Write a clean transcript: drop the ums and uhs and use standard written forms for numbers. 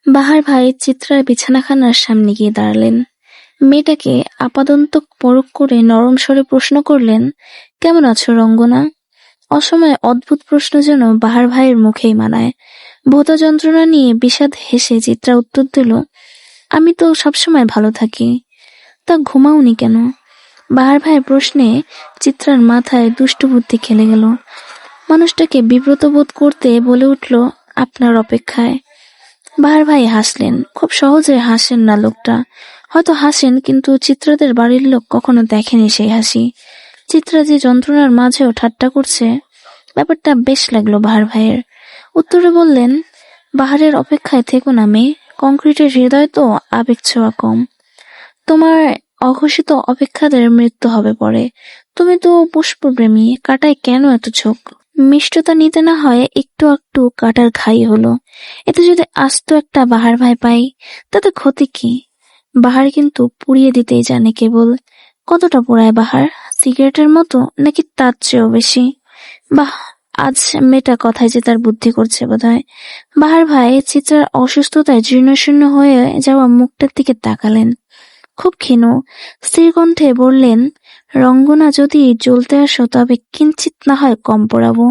বাহার ভাই চিত্রার বিছানাখানার সামনে গিয়ে দাঁড়ালেন। মেয়েটাকে আপাদন্তক পরখ করে নরম স্বরে প্রশ্ন করলেন, কেমন আছো রঙ্গনা? অসময়ে অদ্ভুত প্রশ্ন যেন বাহার ভাইয়ের মুখেই মানায়। ভোতা যন্ত্রণা নিয়ে বিষাদ হেসে চিত্রা উত্তর দিল, আমি তো সবসময় ভালো থাকি। তা ঘুমাওনি কেন? বাহার ভাইয়ের প্রশ্নে চিত্রার মাথায় দুষ্ট বুদ্ধি খেলে গেল। মানুষটাকে বিব্রত বোধ করতে বলে উঠল, আপনার অপেক্ষায়। বাহার ভাই হাসলেন। খুব সহজে হাসেন না লোকটা। হয়তো হাসেন, কিন্তু চিত্রাদের বাড়ির লোক কখনো দেখেনি সেই হাসি। চিত্রা যে যন্ত্রণার মাঝেও ঠাট্টা করছে, ব্যাপারটা বেশ লাগলো বাহার ভাইয়ের। উত্তরে বললেন, বাহারের অপেক্ষায় থেকো না মেয়ে, কংক্রিটের হৃদয় তো আবেগ ছোঁয়া কম। তোমার অঘোষিত অপেক্ষাদের মৃত্যু হবে পরে। তুমি তো পুষ্পপ্রেমী, কাটায় কেন এত ঝোঁক? মিষ্টতা নিতে না হয় একটু একটু কাটার ঘাই হলো। এতে যদি আস্ত একটা বাহার ভাই পাই, তাতে ক্ষতি কি? বাহার কিন্তু পুড়িয়ে দিতেই জানে কেবল। কতটা পোড়ায় বাহার? সিগারেটের মতো, নাকি তার চেয়েও বেশি? বাহ, আজ মেয়েটা কথায় যে তার বুদ্ধি করছে বোধহয়। বাহার ভাই চিত্রার অসুস্থতায় জীর্ণশীর্ণ হয়ে যাওয়া মুখটার দিকে তাকালেন। খুব ক্ষীণ স্থির কণ্ঠে বললেন, রঙ্গনা, যদি জ্বলতে আসো তবে কিঞ্চিত না হয় কম পোড়াবো।